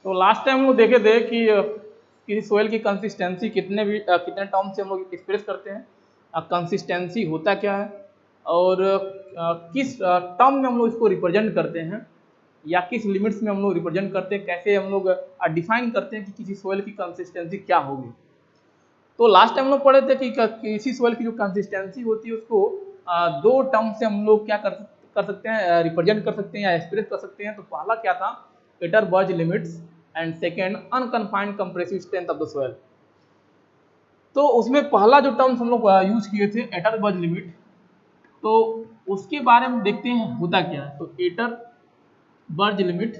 तो last time हम लोग देखे थे कि किसी सोयल की कंसिस्टेंसी कितने टर्म से हम लोग एक्सप्रेस करते हैं, कंसिस्टेंसी होता क्या है और किस टर्म में हम लोग इसको रिप्रेजेंट करते हैं या किस लिमिट्स में हम लोग रिप्रेजेंट करते हैं, कैसे हम लोग डिफाइन करते हैं कि किसी सोयल की कंसिस्टेंसी क्या होगी। तो लास्ट टाइम हम लोग पढ़े थे कि किसी सोयल की जो कंसिस्टेंसी होती है उसको दो टर्म से हम लोग क्या कर सकते हैं, रिप्रेजेंट कर सकते हैं या एक्सप्रेस कर सकते हैं। तो पहला क्या था, Atterberg limits, and second unconfined compressive strength of the soil. तो उसमें पहला जो टर्म्स हम लोग यूज किए थे एटरबर्ज लिमिट, तो उसके बारे में देखते हैं होता क्या है। तो एटरबर्ज लिमिट,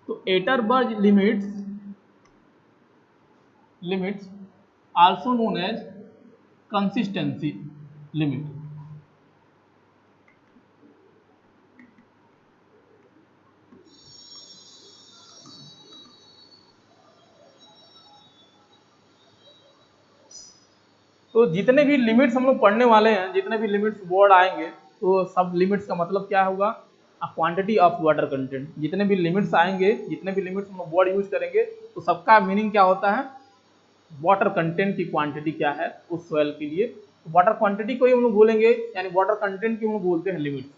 तो Atterberg limits also known as consistency limit. तो जितने भी लिमिट्स हम लोग पढ़ने वाले हैं, जितने भी लिमिट्स वर्ड आएंगे, तो सब लिमिट्स का मतलब क्या होगा, क्वांटिटी ऑफ वाटर कंटेंट। जितने भी लिमिट्स आएंगे, जितने भी लिमिट्स हम लोग वर्ड यूज करेंगे, तो सबका मीनिंग क्या होता है, वाटर कंटेंट की क्वांटिटी क्या है उस सॉइल के लिए। वाटर क्वांटिटी को ही हम लोग बोलेंगे, यानी वाटर कंटेंट की हम लोग बोलते हैं लिमिट्स।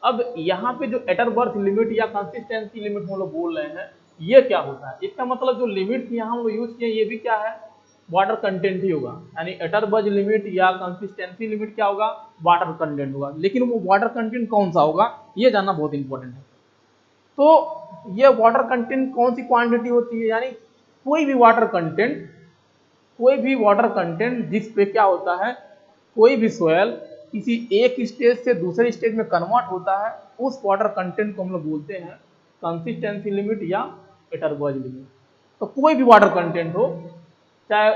अब यहाँ पे जो एटरबर्थ लिमिट या कंसिस्टेंसी लिमिट हम लोग बोल रहे हैं, ये क्या होता है, इसका मतलब जो लिमिट यहाँ हम लोग यूज किए ये भी क्या है, वाटर कंटेंट ही होगा। यानी एटरबर्ज लिमिट या कंसिस्टेंसी लिमिट क्या होगा, वाटर कंटेंट होगा। लेकिन वो वाटर कंटेंट कौन सा होगा, ये जानना बहुत इंपॉर्टेंट है। तो ये वाटर कंटेंट कौन सी क्वांटिटी होती है, यानी कोई भी वाटर कंटेंट जिस पे क्या होता है, कोई भी सोयल किसी एक स्टेज से दूसरे स्टेज में कन्वर्ट होता है, उस वाटर कंटेंट को हम लोग बोलते हैं कंसिस्टेंसी लिमिट या एटरबर्ज लिमिट। तो कोई भी वाटर कंटेंट हो, चाहे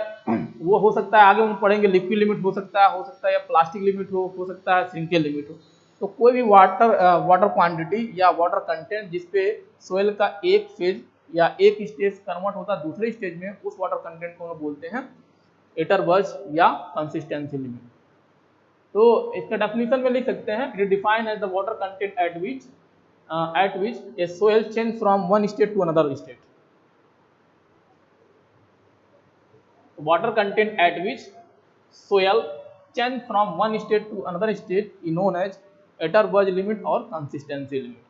वो हो सकता है, आगे हम पढ़ेंगे लिक्विड लिमिट हो सकता है या प्लास्टिक लिमिट हो सकता है श्रिंकेज लिमिट हो। तो कोई भी वाटर क्वांटिटी या वाटर कंटेंट जिसपे सोयल का एक फेज या एक स्टेज कन्वर्ट होता है दूसरे स्टेज में, उस वाटर कंटेंट को हम बोलते हैं एटरबर्ज या कंसिस्टेंसी लिमिट। तो इसका डेफिनेशन में लिख सकते हैं, it define as the water content at which a soil change from one state to another state. Water content at which soil change from one state to another state is known as Atterberg limit or consistency limit।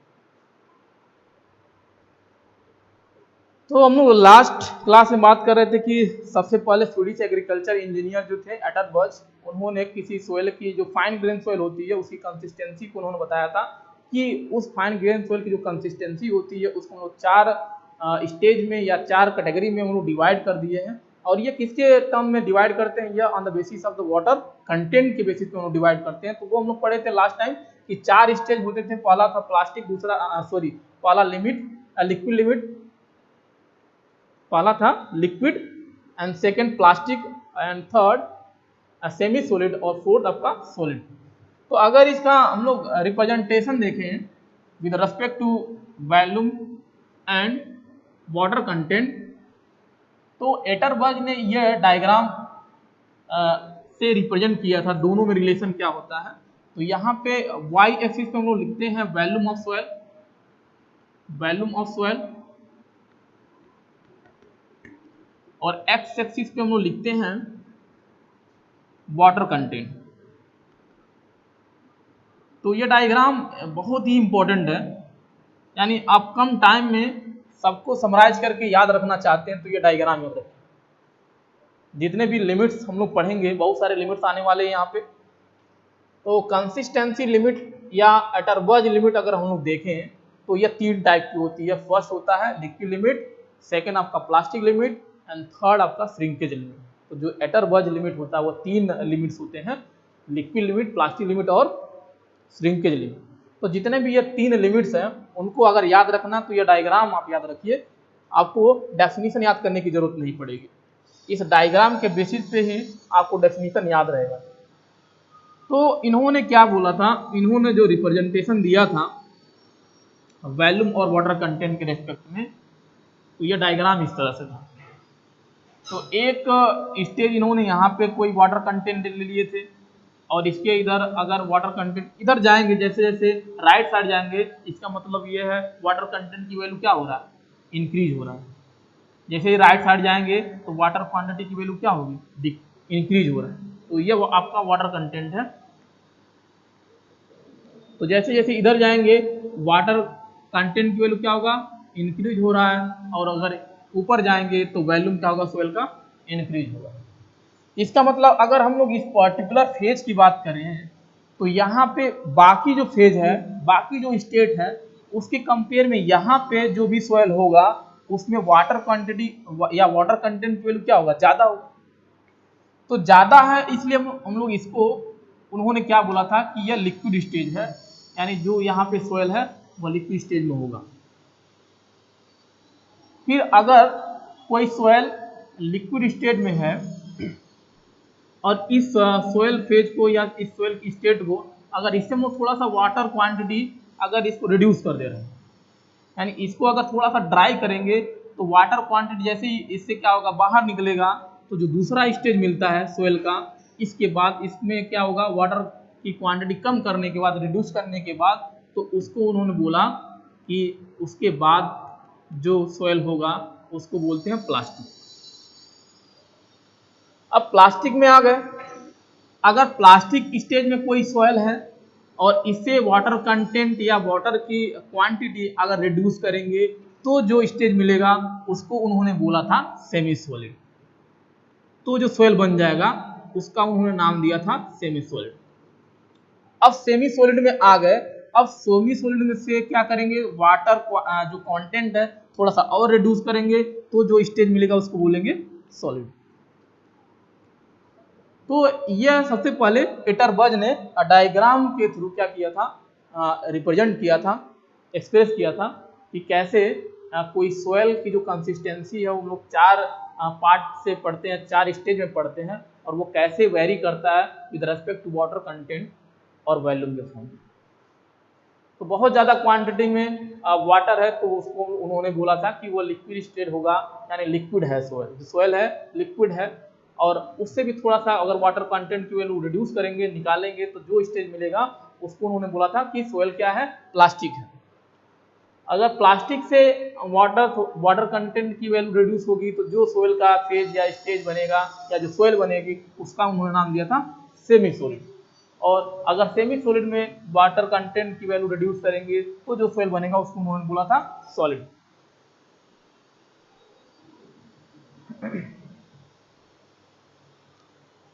तो हम लोग last class में बात कर रहे थे कि सबसे पहले स्वीडिश एग्रीकल्चर इंजीनियर जो थे एटरबर्ज, उन्होंने किसी सोयल की जो फाइन ग्रेन सोयल होती है उसकी कंसिस्टेंसी को उन्होंने बताया था कि उस फाइन ग्रेन सोयल की जो कंसिस्टेंसी होती है उसको हम लोग चार स्टेज में या चार कैटेगरी में हम लोग डिवाइड कर दिए हैं। और ये किसके टर्म में डिवाइड करते हैं, ये on the basis of the water content के बेसिस पे हम लोग डिवाइड करते हैं। तो वो हम लोग पढ़े थे लास्ट टाइम कि चार स्टेज होते थे, पहला था प्लास्टिक, पहला लिक्विड लिमिट, पहला था liquid, and second plastic, and third semi solid, और फोर्थ आपका सॉलिड। तो अगर इसका हम लोग रिप्रेजेंटेशन देखें with respect to volume and water content, तो एटरबर्ग ने यह डायग्राम से रिप्रेजेंट किया था दोनों में रिलेशन क्या होता है। तो यहाँ पे वाई एक्सिस पे हम लोग लिखते हैं वॉल्यूम ऑफ सोयल, और एक्स एक्सिस पे हम लोग लिखते हैं वाटर कंटेंट। तो ये डायग्राम बहुत ही इंपॉर्टेंट है, यानी आप कम टाइम में सबको समराइज करके याद रखना चाहते हैं तो ये डायग्राम याद रखें। जितने भी लिमिट्स हम लोग पढ़ेंगे, बहुत सारे लिमिट्स आने वाले हैं यहाँ पे। तो कंसिस्टेंसी लिमिट या एटरबर्ज लिमिट अगर हम लोग देखें तो ये तीन टाइप की होती है। फर्स्ट होता है लिक्विड लिमिट, सेकेंड आपका प्लास्टिक लिमिट, एंड थर्ड आपका श्रिंकेज लिमिट। तो जो एटरबर्ज लिमिट होता है वो तीन लिमिट्स होते हैं, लिक्विड लिमिट, प्लास्टिक लिमिट और श्रिंकेज लिमिट। तो जितने भी ये तीन लिमिट्स हैं उनको अगर याद रखना तो ये डायग्राम आप याद रखिए, आपको डेफिनेशन याद करने की जरूरत नहीं पड़ेगी। इस डायग्राम के बेसिस पे ही आपको डेफिनेशन याद रहेगा। तो इन्होंने क्या बोला था, इन्होंने जो रिप्रेजेंटेशन दिया था वॉल्यूम और वाटर कंटेंट के रेस्पेक्ट में, तो ये डायग्राम इस तरह से था। तो एक स्टेज इन्होंने यहाँ पे कोई वाटर कंटेंट ले लिए थे, और इसके इधर अगर वाटर कंटेंट इधर जाएंगे, जैसे जैसे राइट साइड जाएंगे, इसका मतलब ये है वाटर कंटेंट की वैल्यू क्या हो रहा है, इंक्रीज हो रहा है। जैसे राइट साइड जाएंगे तो वाटर क्वांटिटी की वैल्यू क्या होगी, इंक्रीज हो रहा है। तो ये आपका वाटर कंटेंट है। तो जैसे जैसे इधर जाएंगे वाटर कंटेंट की वैल्यू क्या होगा, इंक्रीज हो रहा है, और अगर ऊपर जाएंगे तो वैल्यूम क्या होगा, सोइल का इंक्रीज होगा। इसका मतलब अगर हम लोग इस पर्टिकुलर फेज की बात करें तो यहाँ पे बाकी जो फेज है, बाकी जो स्टेट है, उसके कंपेयर में यहाँ पे जो भी सॉइल होगा उसमें वाटर क्वांटिटी या वाटर कंटेंट की वैल्यू क्या होगा, ज्यादा होगा। तो ज्यादा है इसलिए हम लोग इसको, उन्होंने क्या बोला था कि यह लिक्विड स्टेज है, यानी जो यहाँ पे सॉइल है वह लिक्विड स्टेज में होगा। फिर अगर कोई सॉइल लिक्विड स्टेट में है और इस सोयल फेज को या इस सोयल की स्टेट को अगर इससे हम लोग थोड़ा सा वाटर क्वांटिटी अगर इसको रिड्यूस कर दे रहे हैं, यानी इसको अगर थोड़ा सा ड्राई करेंगे तो वाटर क्वांटिटी जैसे ही इससे क्या होगा, बाहर निकलेगा, तो जो दूसरा स्टेज मिलता है सोयल का, इसके बाद इसमें क्या होगा, वाटर की क्वांटिटी कम करने के बाद, रिड्यूस करने के बाद, तो उसको उन्होंने बोला कि उसके बाद जो सोयल होगा उसको बोलते हैं प्लास्टिक। अब प्लास्टिक में आ गए, अगर प्लास्टिक स्टेज में कोई सॉइल है और इससे वाटर कंटेंट या वाटर की क्वांटिटी अगर रिड्यूस करेंगे तो जो स्टेज मिलेगा उसको उन्होंने बोला था सेमी सॉलिड। तो जो सॉइल बन जाएगा उसका उन्होंने नाम दिया था सेमी सॉलिड। अब सेमी सॉलिड में आ गए, अब सेमी सॉलिड में से क्या करेंगे, वाटर जो कंटेंट है थोड़ा सा और रिड्यूस करेंगे तो जो स्टेज मिलेगा उसको बोलेंगे सॉलिड। तो यह सबसे पहले एटरबर्ज ने डायग्राम के थ्रू क्या किया था, रिप्रेजेंट किया था, एक्सप्रेस किया था कि कैसे कोई सोयल की जो कंसिस्टेंसी है वो लोग चार पार्ट से पढ़ते हैं, चार स्टेज में पढ़ते हैं, और वो कैसे वेरी करता है with respect to water content और वॉल्यूम के फॉर्म। तो बहुत ज़्यादा क्वांटिटी में वाटर है तो उसको उन्होंने बोला था कि वो लिक्विड स्टेट होगा, यानी लिक्विड है सोयल, सोयल है लिक्विड है, और उससे भी थोड़ा सा अगर वाटर कंटेंट की वैल्यू रिड्यूस करेंगे, निकालेंगे, तो जो स्टेज मिलेगा उसको उन्होंने बोला था कि सोयल क्या है, प्लास्टिक है। अगर प्लास्टिक से वाटर कंटेंट की वैल्यू रिड्यूस होगी तो जो सोयल का फेज या स्टेज बनेगा या जो सोयल बनेगी उसका उन्होंने नाम दिया था सेमी सोलिड। और अगर सेमी सोलिड में वाटर कंटेंट की वैल्यू रिड्यूस करेंगे तो जो सोयल बनेगा उसको उन्होंने बोला था सॉलिड।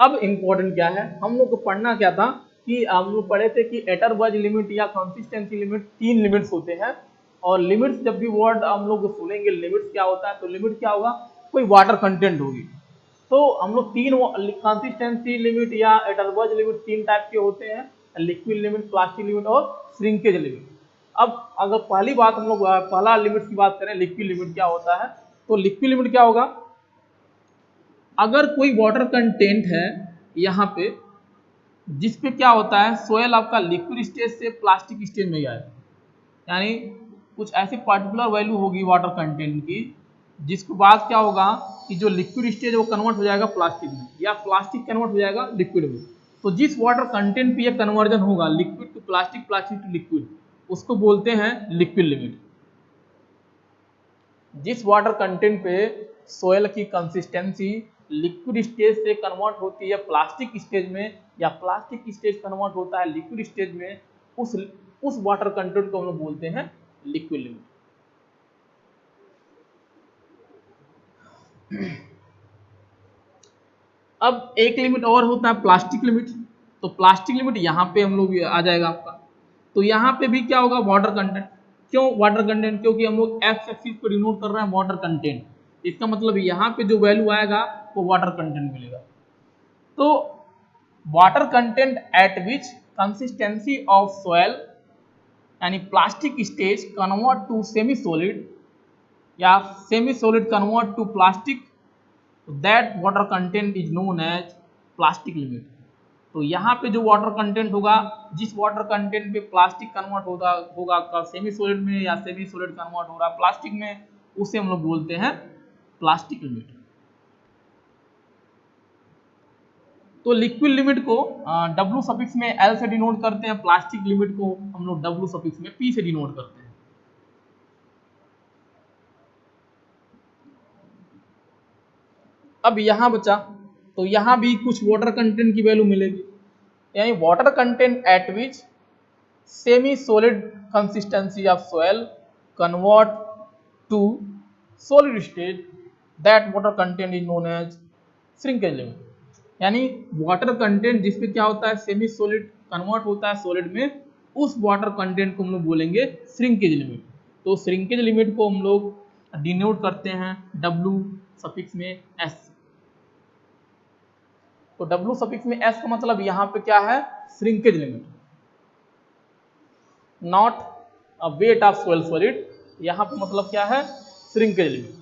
अब इंपॉर्टेंट क्या है, हम लोग को पढ़ना क्या था कि हम लोग पढ़े थे कि एटरबर्ज लिमिट या कंसिस्टेंसी लिमिट, तीन लिमिट्स होते हैं। और लिमिट्स जब भी वर्ड हम लोग सुनेंगे लिमिट्स क्या होता है, तो लिमिट क्या होगा, कोई वाटर कंटेंट होगी। तो हम लोग तीन कंसिस्टेंसी लिमिट या एटरबर्ज लिमिट तीन टाइप के होते हैं, लिक्विड लिमिट, प्लास्टिक लिमिट और श्रिंकेज लिमिट। अब अगर पहली बात हम लोग पहला लिमिट की बात करें, लिक्विड लिमिट क्या होता है, तो लिक्विड लिमिट क्या होगा, अगर कोई वाटर कंटेंट है यहाँ पे जिस पे क्या होता है, सोयल आपका लिक्विड स्टेज से प्लास्टिक स्टेज में आए, यानी कुछ ऐसी पर्टिकुलर वैल्यू होगी वाटर कंटेंट की जिसके बाद क्या होगा कि जो लिक्विड स्टेज वो कन्वर्ट हो जाएगा प्लास्टिक में, या प्लास्टिक कन्वर्ट हो जाएगा लिक्विड में। तो जिस वाटर कंटेंट पे ये कन्वर्जन होगा liquid to plastic, plastic to liquid, उसको बोलते हैं लिक्विड लिमिट। जिस वाटर कंटेंट पे सोयल की कंसिस्टेंसी लिक्विड स्टेज से कन्वर्ट होती है प्लास्टिक स्टेज में, या प्लास्टिक स्टेज कन्वर्ट होता है लिक्विड स्टेज में, उस वाटर कंटेंट को हम लोग बोलते हैं लिक्विड लिमिट। अब एक लिमिट और होता है प्लास्टिक लिमिट। तो प्लास्टिक लिमिट यहाँ पे हम लोग आ जाएगा आपका। तो यहाँ पे भी क्या होगा, वाटर कंटेंट। क्यों वाटर कंटेंट, क्योंकि हम लोग एक्स एक्सिस को डिनोट कर रहे हैं वाटर कंटेंट, इसका मतलब यहाँ पे जो वैल्यू आएगा वो वाटर कंटेंट मिलेगा। तो water content at which consistency of soil यानी plastic stage convert to semi solid या semi solid convert to plastic, that water content is known as plastic limit. तो यहाँ पे जो वाटर कंटेंट होगा, जिस वाटर कंटेंट पे प्लास्टिक कन्वर्ट होगा सेमी सॉलिड में, या सेमी सॉलिड कन्वर्ट हो रहा है प्लास्टिक में, उसे हम लोग बोलते हैं प्लास्टिक लिमिट। तो लिक्विड लिमिट को W सफिक्स में L से डिनोट करते हैं, प्लास्टिक लिमिट को हम लोग W सफिक्स में P से डिनोट करते हैं। अब यहाँ बचा, तो यहाँ भी कुछ वाटर कंटेंट की वैल्यू मिलेगी, यानी water content at which semi solid consistency of soil convert to solid state, that water content is known as shrinkage limit. यानी वाटर कंटेंट जिसपे क्या होता है सेमी सॉलिड कन्वर्ट होता है सॉलिड में, उस वाटर कंटेंट को हम लोग बोलेंगे श्रिंकेज लिमिट। तो श्रिंकेज लिमिट को हम लोग डिनोट करते हैं W सफिक्स में S। तो W सफिक्स में S का मतलब यहाँ पे क्या है, shrinkage limit, not a weight of soil solid, यहाँ पे मतलब क्या है, श्रिंकेज लिमिट।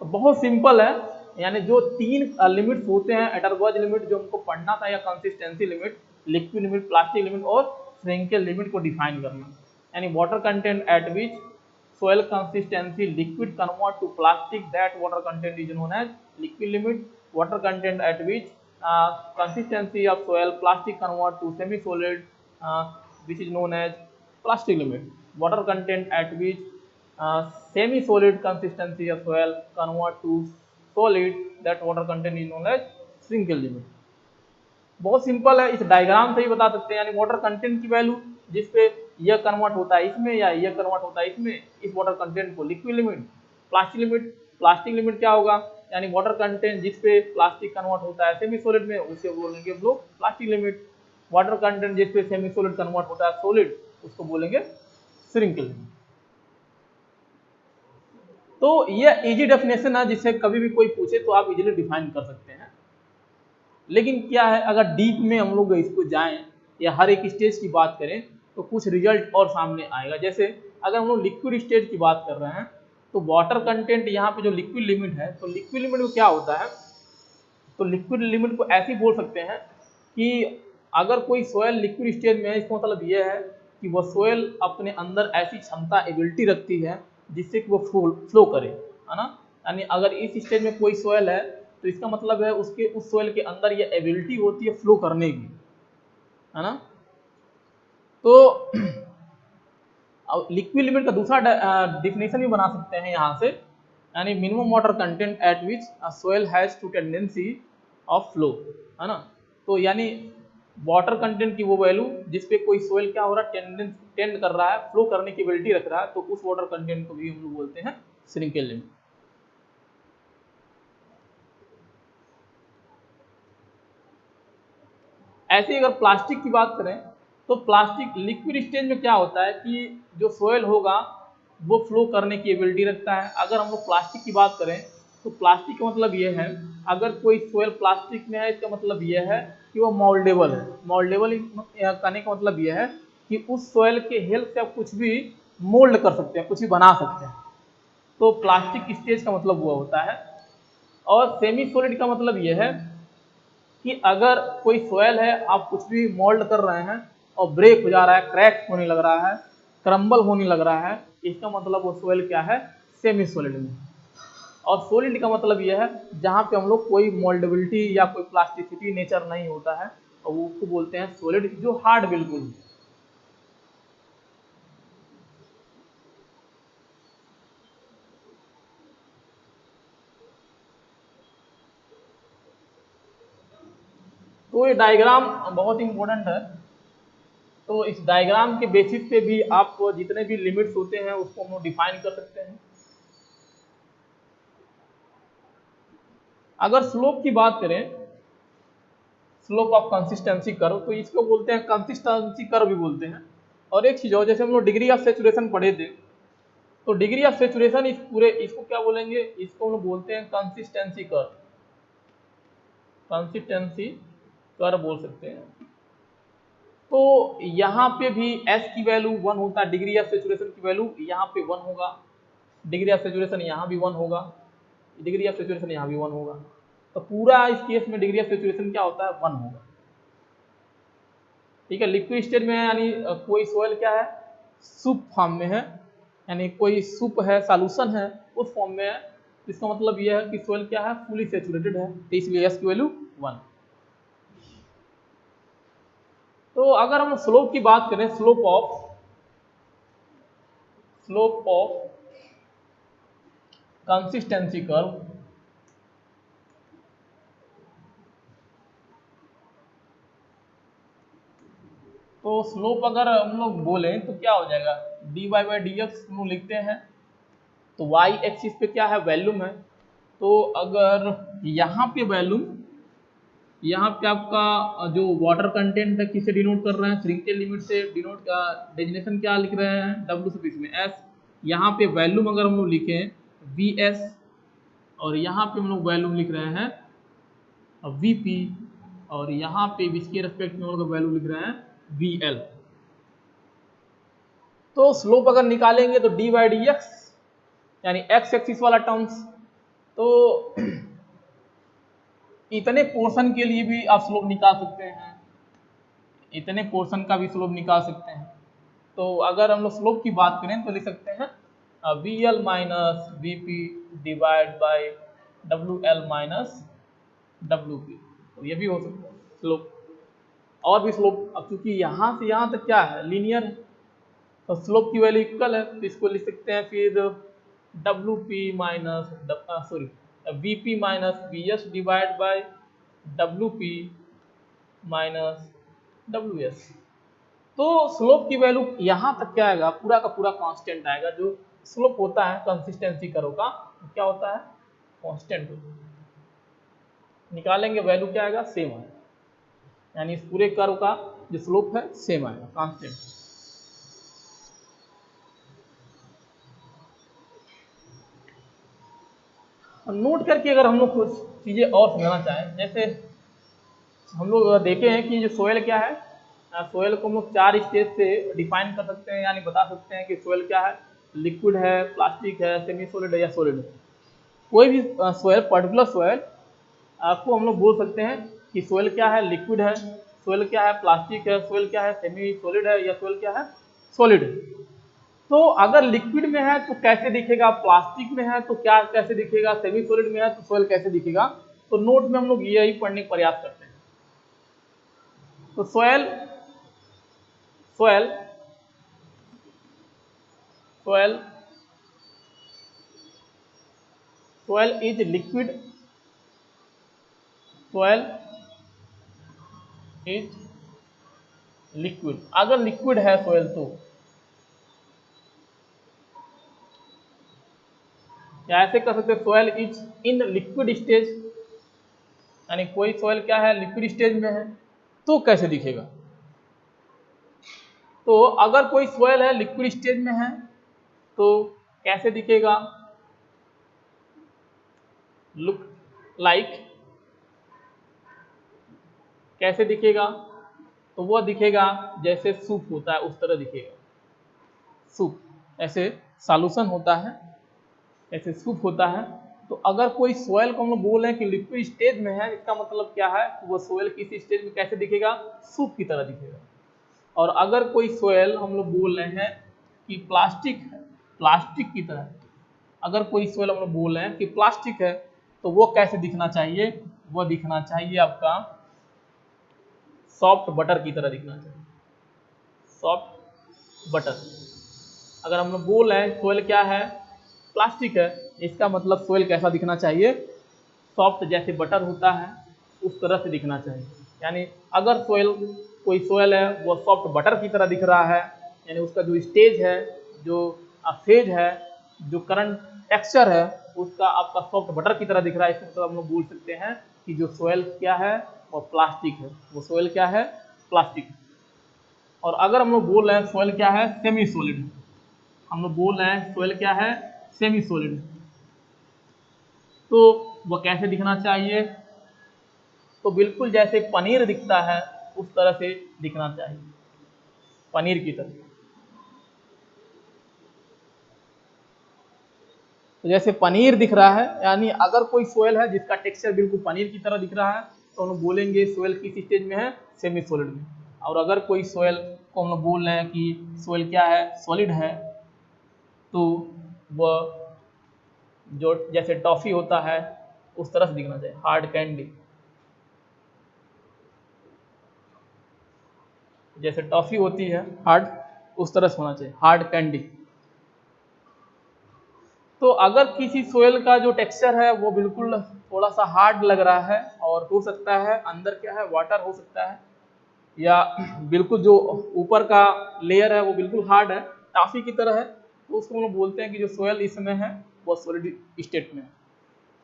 तो बहुत सिंपल है, यानी जो तीन लिमिट्स होते हैं, एटरगॉज लिमिट जो हमको पढ़ना था, या consistency limit, liquid limit, plastic limit और श्रिंकेज लिमिट को डिफाइन करना। यानी water content at which soil consistency liquid convert to plastic, that water content is known as liquid limit. Water content at which consistency of soil plastic convert to semi solid, which is known as plastic limit. Water content at which semi solid consistency of soil convert to solid, that water content is known as shrinkage limit. बहुत simple है, इस diagram से ही बता सकते हैं। यानी water content की value जिसपे यह कन्वर्ट होता है इसमें, या यह कन्वर्ट होता है इसमें, इस वाटर कंटेंट को liquid limit. Plastic limit, plastic limit क्या होगा, यानी वाटर कंटेंट जिसपे प्लास्टिक कन्वर्ट होता है सेमी सॉलिड में, उसे बोलेंगे हम लोग प्लास्टिक लिमिट। वाटर कंटेंट जिसपे सेमी सॉलिड कन्वर्ट होता है सॉलिड, उसको बोलेंगे श्रिंकेज लिमिट। तो यह इजी डेफिनेशन है, जिससे कभी भी कोई पूछे तो आप इजीली डिफाइन कर सकते हैं। लेकिन क्या है, अगर डीप में हम लोग इसको जाएं या हर एक स्टेज की बात करें तो कुछ रिजल्ट और सामने आएगा। जैसे अगर हम लोग लिक्विड स्टेज की बात कर रहे हैं तो वाटर कंटेंट यहाँ पे जो लिक्विड लिमिट है, तो लिक्विड लिमिट में क्या होता है, तो लिक्विड लिमिट को ऐसे ही बोल सकते हैं कि अगर कोई सोयल लिक्विड स्टेज में है, इसका मतलब यह है कि वह सोयल अपने अंदर ऐसी क्षमता, एबिलिटी रखती है जिससे कि वो फ्लो करे, है ना। यानी अगर इस स्टेज में कोई सोयल है तो इसका मतलब है उसके उस सोयल के अंदर ये एबिलिटी होती है फ्लो करने की, है ना। तो लिक्विड लिमिट का दूसरा डिफिनेशन भी बना सकते हैं यहाँ से, यानी minimum water content at which soil has to tendency of flow, है ना। तो यानी वाटर कंटेंट की वो वैल्यू जिसपे कोई सोयल क्या हो रहा है, टेंड कर रहा है, फ्लो करने की एबिलिटी रख रहा है, तो उस वाटर कंटेंट को भी हम लोग बोलते हैं श्रिंकेज लिमिट। ऐसे अगर प्लास्टिक की बात करें तो प्लास्टिक लिक्विड स्टेज में क्या होता है कि जो सोयल होगा वो फ्लो करने की एबिलिटी रखता है। अगर हम लोग प्लास्टिक की बात करें तो प्लास्टिक का मतलब ये है, अगर कोई सोयल प्लास्टिक में है, इसका मतलब ये है कि वो मोल्डेबल है। मोल्डेबल करने का मतलब ये है कि उस सोयल के हेल्प से आप कुछ भी मोल्ड कर सकते हैं, कुछ भी बना सकते हैं। तो प्लास्टिक स्टेज का मतलब वो होता है। और सेमी सॉलिड का मतलब ये है कि अगर कोई सोयल है, आप कुछ भी मोल्ड कर रहे हैं और ब्रेक हो जा रहा है, क्रैक होने लग रहा है, क्रम्बल होने लग रहा है, इसका मतलब वो सोयल क्या है, सेमी सॉलिड में। और सॉलिड का मतलब यह है जहाँ पे हम लोग कोई मोल्डेबिलिटी या कोई प्लास्टिसिटी नेचर नहीं होता है, और वो उसको बोलते हैं सॉलिड, जो हार्ड बिल्कुल। तो ये डायग्राम बहुत इंपॉर्टेंट है। तो इस डायग्राम के बेसिस पे भी आप जितने भी लिमिट्स होते हैं उसको हम लोग डिफाइन कर सकते हैं। अगर स्लोप की बात करें, स्लोप ऑफ कंसिस्टेंसी कर्व, तो इसको बोलते हैं कंसिस्टेंसी कर्व भी बोलते हैं। और एक चीज और, जैसे हम लोग डिग्री ऑफ सेचुरेशन पढ़े थे, तो डिग्री ऑफ सेचुरेशन इस पूरे इसको क्या बोलेंगे, इसको हम लोग बोलते हैं कंसिस्टेंसी कर्व, कंसिस्टेंसी कर्व बोल सकते हैं। तो यहाँ पे भी S की वैल्यू 1 होता है, डिग्री ऑफ सेचुरेशन की वैल्यू यहाँ पे 1 होगा, डिग्री ऑफ सेचुरेशन यहाँ भी 1 होगा, डिग्री ऑफ सेचुरेशन यहाँ भी 1 होगा। तो पूरा इस केस में डिग्री ऑफ सेचुरेशन क्या होता है, 1 होगा। ठीक है, लिक्विड स्टेज में है, यानी कोई सोयल क्या है, सूप फॉर्म में है, यानी कोई सूप है, सॉल्यूशन है, उस फॉर्म में है। इसका मतलब यह है कि सोयल क्या है, फुली सेचुरेटेड है, तो इसलिए S की वैल्यू 1। तो अगर हम स्लोप की बात करें, स्लोप ऑफ कंसिस्टेंसी कर्व, तो स्लोप अगर हम लोग बोले तो क्या हो जाएगा, dy बाई डी एक्स हम लोग लिखते हैं, तो y एक्सिस पे क्या है, वैल्यूम है। तो अगर यहाँ पे वैल्यूम, यहाँ पे आपका जो वाटर कंटेंट है किसे डिनोट कर रहे हैं, श्रिंकेज लिमिट से डिनोट का डेजिनेशन क्या लिख रहे हैं, W सफिक्स में S। यहाँ पे वैल्यूम अगर हम लोग लिखें VS, और यहाँ पे हम लोग वैल्यूम लिख रहे हैं VP, और यहाँ पे इसके रेस्पेक्ट में हम लोग वैल्यू लिख रहे हैं VL। तो स्लोप अगर निकालेंगे तो डी बाई डी एक्स, यानी एक्स एक्सिस वाला टर्म्स, तो इतने पोर्शन के लिए भी आप स्लोप निकाल सकते हैं, इतने पोर्शन का भी स्लोप निकाल सकते हैं। तो अगर हम लोग स्लोप की बात करें तो लिख सकते हैं V L minus V P divide by W L minus W P, तो ये भी हो सकता है स्लोप। और भी स्लोप, अब चूंकि यहाँ से यहाँ तक क्या है, लीनियर है, तो स्लोप की वैल्यू इक्वल है, तो इसको लिख सकते हैं फिर W P minus V P minus V S divide by W P minus W S. तो स्लोप की वैल्यू यहाँ तक क्या आएगा, पूरा का पूरा कांस्टेंट आएगा। जो स्लोप होता है कंसिस्टेंसी कर्व का, क्या होता है, कांस्टेंट होता है। निकालेंगे वैल्यू क्या आएगा, सेम आएगा, यानी इस पूरे कर्व का जो स्लोप है सेम आएगा, कांस्टेंट। नोट करके अगर हम लोग कुछ चीजें और समझना चाहें, जैसे हम लोग देखे हैं कि जो सोयल क्या है, सोयल को हम लोग 4 स्टेज से डिफाइन कर सकते हैं, यानी बता सकते हैं कि सोयल क्या है, लिक्विड है, प्लास्टिक है, सेमी सॉलिड है या सॉलिड है। कोई भी सोयल, पर्टिकुलर सोयल आपको हम लोग बोल सकते हैं कि सोयल क्या है, लिक्विड है, सोयल क्या है, प्लास्टिक है, सोयल क्या है, सेमी सॉलिड है, या सोयल क्या है, सॉलिड है। तो अगर लिक्विड में है तो कैसे दिखेगा, प्लास्टिक में है तो क्या कैसे दिखेगा, सेमी सॉलिड में है तो सोयल कैसे दिखेगा। तो नोट में हम लोग यही पढ़ने का प्रयास करते हैं। तो soil soil soil soil is liquid, soil is liquid. अगर लिक्विड है सोयल तो या ऐसे कर सकते हैं, soil is in liquid stage, यानी कोई सोयल क्या है, लिक्विड स्टेज में है, तो कैसे दिखेगा। तो अगर कोई सोयल है लिक्विड स्टेज में है तो कैसे दिखेगा, लुक लाइक, कैसे दिखेगा, तो वह दिखेगा जैसे सूप होता है उस तरह दिखेगा। सूप ऐसे सॉल्यूशन होता है, ऐसे सूप होता है। तो अगर कोई सोयल को हम लोग बोल रहे हैं कि लिक्विड स्टेज में है, इसका मतलब क्या है, वो सोयल किसी स्टेज में कैसे दिखेगा, सूप की तरह दिखेगा। और अगर कोई सोयल हम लोग बोल रहे हैं कि प्लास्टिक है, प्लास्टिक की तरह, अगर कोई सोयल हम लोग बोल रहे हैं कि प्लास्टिक है, तो वो कैसे दिखना चाहिए, वो दिखना चाहिए आपका सॉफ्ट बटर की तरह दिखना चाहिए, सॉफ्ट बटर। अगर हम लोग बोल रहे हैं सोयल क्या है, प्लास्टिक है, इसका मतलब सोयल कैसा दिखना चाहिए, सॉफ्ट जैसे बटर होता है उस तरह से दिखना चाहिए। यानी अगर सोयल, कोई सोयल है वो सॉफ्ट बटर की तरह दिख रहा है, यानी उसका जो स्टेज है, जो फेज है, जो करंट टेक्सचर है, उसका आपका सॉफ्ट बटर की तरह दिख रहा है, इसमें तो हम लोग बोल सकते हैं कि जो सोयल क्या है वो प्लास्टिक है, वो सोयल क्या है, प्लास्टिक है। और अगर हम लोग बोल रहे हैं सोयल क्या है, सेमी सॉलिड, हम लोग बोल रहे हैं सोयल क्या है, सेमी सॉलिड, तो वह कैसे दिखना चाहिए, तो बिल्कुल जैसे पनीर दिखता है उस तरह से दिखना चाहिए, पनीर की तरह। तो जैसे पनीर दिख रहा है, यानी अगर कोई सोयल है जिसका टेक्सचर बिल्कुल पनीर की तरह दिख रहा है, तो हम लोग बोलेंगे सोयल किस स्टेज में है, सेमी सॉलिड में। और अगर कोई सोयल को हम लोग बोल रहे हैं कि सोयल क्या है, सॉलिड है, तो वह जो जैसे टॉफी होता है उस तरह से दिखना चाहिए, हार्ड कैंडी। जैसे टॉफी होती है हार्ड, उस तरह से होना चाहिए, हार्ड कैंडी। तो अगर किसी सोयल का जो टेक्सचर है वो बिल्कुल थोड़ा सा हार्ड लग रहा है, और हो सकता है अंदर क्या है वाटर हो सकता है, या बिल्कुल जो ऊपर का लेयर है वो बिल्कुल हार्ड है, टॉफी की तरह है, तो उसको हम लोग बोलते हैं कि जो सोयल इसमें है वो सॉलिड स्टेट में है।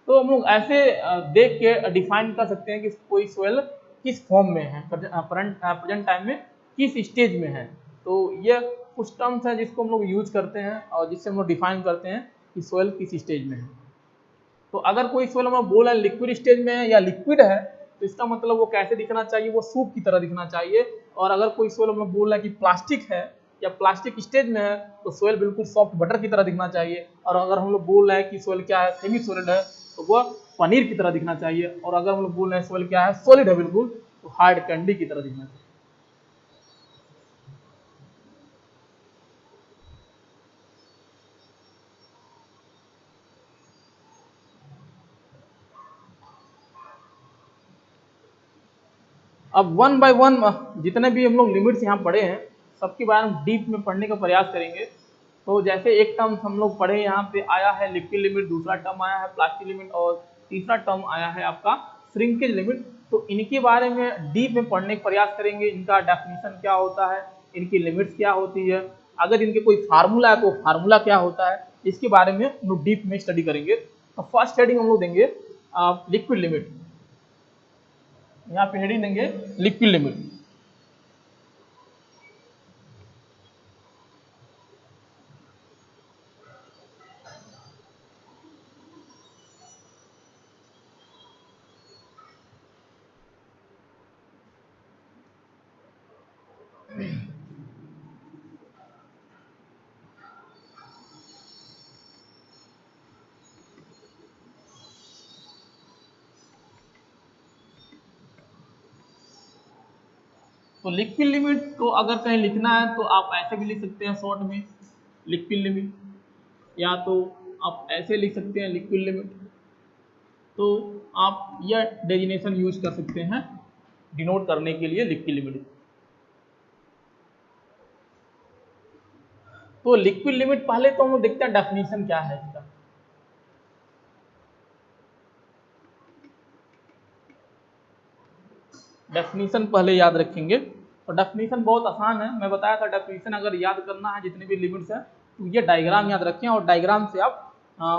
तो हम लोग ऐसे देख के डिफाइन कर सकते हैं कि कोई सोयल किस फॉर्म में है, प्रेजेंट टाइम में किस स्टेज में है। तो ये कुछ टर्म्स हैं जिसको हम लोग यूज करते हैं और जिससे हम लोग डिफाइन करते हैं कि सोयल किस स्टेज में है। तो अगर कोई सोयल हम लोग बोल रहे हैं लिक्विड स्टेज में है या लिक्विड है, तो इसका मतलब वो कैसे दिखना चाहिए, वो सूप की तरह दिखना चाहिए। और अगर कोई सोयल हम लोग बोल रहे हैं कि प्लास्टिक है या प्लास्टिक स्टेज में है, तो सोयल बिल्कुल सॉफ्ट बटर की तरह दिखना चाहिए। और अगर हम लोग बोल रहे हैं कि सोयल क्या है, सेमी सॉलिड है, तो वह पनीर की तरह दिखना चाहिए। और अगर हम लोग बोल रहे हैं सोयल क्या है, सॉलिड है बिल्कुल, तो हार्ड कैंडी की तरह दिखना चाहिए। अब वन बाय वन जितने भी हम लोग लिमिट्स यहाँ पढ़े हैं, सबके बारे में डीप में पढ़ने का प्रयास करेंगे। तो जैसे एक टर्म हम लोग पढ़े यहाँ पे आया है लिक्विड लिमिट, दूसरा टर्म आया है प्लास्टिक लिमिट, और तीसरा टर्म आया है आपका श्रिंकेज लिमिट। तो इनके बारे में डीप में पढ़ने का प्रयास करेंगे, इनका डेफिनेशन क्या होता है, इनकी लिमिट्स क्या होती है, अगर इनके कोई फार्मूला है तो फार्मूला क्या होता है, इसके बारे में हम लोग डीप में स्टडी करेंगे। तो फर्स्ट हेडिंग हम लोग देंगे लिक्विड लिमिट, यहाँ पे हेडिंग देंगे लिक्विड लिमिट। तो लिक्विड लिमिट को अगर कहीं लिखना है तो आप ऐसे भी लिख सकते हैं शॉर्ट में लिक्विड लिमिट, या तो आप ऐसे लिख सकते हैं लिक्विड लिमिट। तो आप यह डेजिनेशन यूज कर सकते हैं डिनोट करने के लिए लिक्विड लिमिट। तो लिक्विड लिमिट पहले तो हम लोग देखते हैं डेफिनेशन क्या है इसका। डेफिनेशन पहले याद रखेंगे। तो डेफिनेशन बहुत आसान है, मैं बताया था डेफिनेशन अगर याद करना है जितने भी लिमिट्स हैं तो ये डायग्राम याद रखें, और डायग्राम से आप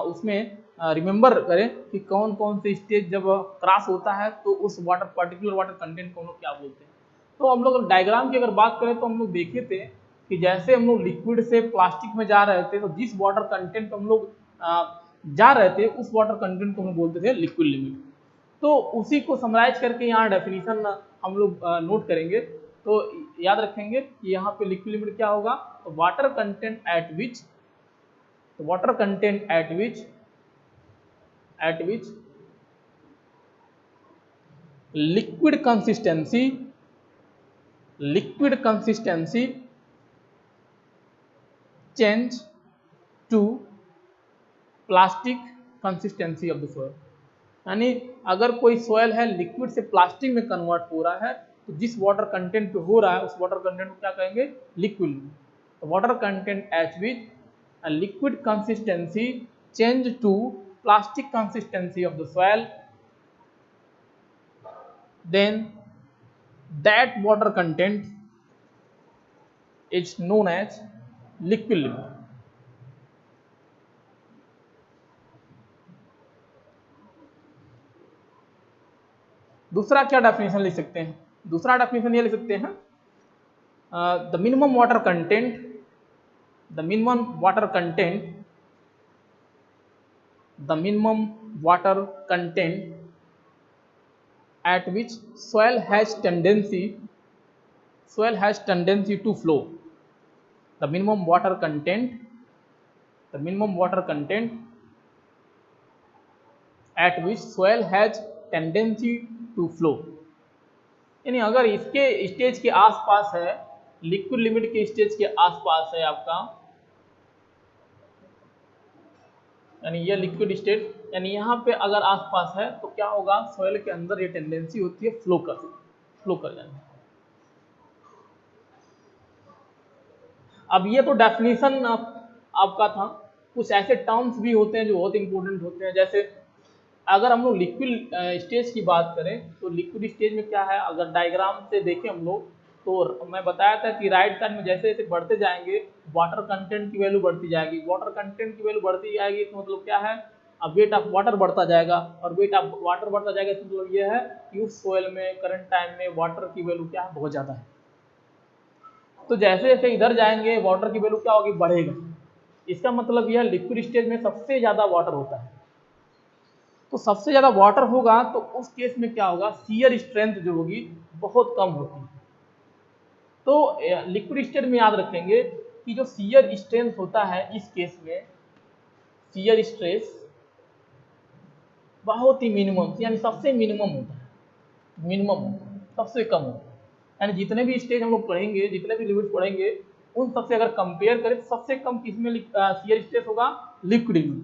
उसमें रिमेंबर करें कि कौन कौन से स्टेज जब क्रॉस होता है तो उस वाटर पर्टिकुलर वाटर कंटेंट को हम लोग क्या बोलते हैं। तो हम लोग डायग्राम की अगर बात करें तो हम लोग देखे थे कि जैसे हम लोग लिक्विड से प्लास्टिक में जा रहे थे, तो जिस वाटर कंटेंट हम लोग जा रहे थे उस वाटर कंटेंट को हम बोलते थे लिक्विड लिमिट। तो उसी को समराइज करके यहाँ डेफिनेशन हम लोग नोट करेंगे। तो याद रखेंगे कि यहाँ पे लिक्विड लिमिट क्या होगा, तो water content at which liquid consistency change to plastic consistency of the soil. यानी अगर कोई सोयल है लिक्विड से प्लास्टिक में कन्वर्ट हो रहा है, तो जिस वाटर कंटेंट पे हो रहा है उस वाटर कंटेंट को क्या कहेंगे, लिक्विड। तो water content at which liquid consistency change to plastic consistency of the soil, then that water content is known as liquid limit। दूसरा क्या डेफिनेशन लिख सकते हैं, दूसरा डेफिनेशन ये लिख सकते हैं the minimum water content the minimum water content at which soil has tendency to flow। the minimum water content at which soil has tendency to flow। यानी अगर इसके स्टेज के आसपास है, लिक्विड लिमिट के स्टेज के आसपास है आपका, यानी ये लिक्विड स्टेट, यानी यहाँ पे अगर आसपास है तो क्या होगा, सोयल के अंदर ये टेंडेंसी होती है फ्लो कर जाने। अब ये तो डेफिनेशन आपका था, कुछ ऐसे टर्म्स भी होते हैं जो बहुत इंपॉर्टेंट होते हैं। जैसे अगर हम लोग लिक्विड स्टेज की बात करें तो लिक्विड स्टेज में क्या है, अगर डायग्राम से देखें हम लोग तो मैं बताया था कि राइट साइड में जैसे जैसे बढ़ते जाएंगे वाटर कंटेंट की वैल्यू बढ़ती जाएगी। वाटर कंटेंट की वैल्यू बढ़ती जाएगी तो मतलब क्या है, अब वेट ऑफ वाटर बढ़ता जाएगा, और वेट ऑफ वाटर बढ़ता जाएगा तो मतलब ये है कि उस सोयल में करंट टाइम में वाटर की वैल्यू क्या है, बहुत ज़्यादा है। तो जैसे जैसे इधर जाएंगे वाटर की वैल्यू क्या होगी, बढ़ेगा। इसका मतलब यह लिक्विड स्टेज में सबसे ज़्यादा वाटर होता है। तो सबसे ज़्यादा वाटर होगा तो उस केस में क्या होगा, शियर स्ट्रेंथ जो होगी बहुत कम होती है। तो लिक्विड स्टेट में याद रखेंगे कि जो शियर स्ट्रेंथ होता है इस केस में शियर स्ट्रेस बहुत ही मिनिमम, यानी सबसे मिनिमम होता है, मिनिमम होता है, सबसे कम होता है। यानी जितने भी स्टेज हम लोग पढ़ेंगे, जितने भी लिमिट पढ़ेंगे, उन सबसे अगर कंपेयर करें तो सबसे कम किसमें शियर स्ट्रेस होगा, लिक्विड में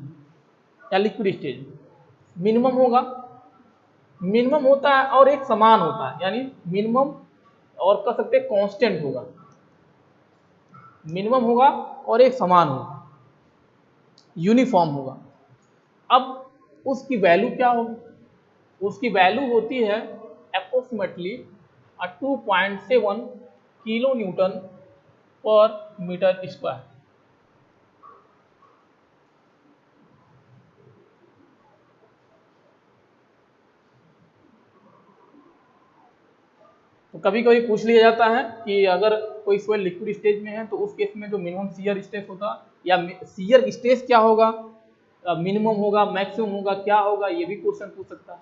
या लिक्विड स्टेज में मिनिमम होगा। मिनिमम होता है और एक समान होता है, यानी मिनिमम और कह सकते हैं कांस्टेंट होगा, मिनिमम होगा और एक समान होगा, यूनिफॉर्म होगा। अब उसकी वैल्यू क्या होगी, उसकी वैल्यू होती है अप्रोक्सीमेटली 2.7 किलो न्यूटन पर मीटर स्क्वायर। तो कभी कभी पूछ लिया जाता है कि अगर कोई सोयल लिक्विड स्टेज में है तो उस केस में जो मिनिमम शियर स्ट्रेस होगा या शियर स्ट्रेस क्या होगा, मिनिमम होगा, मैक्सिमम होगा, क्या होगा, ये भी क्वेश्चन पूछ सकता है।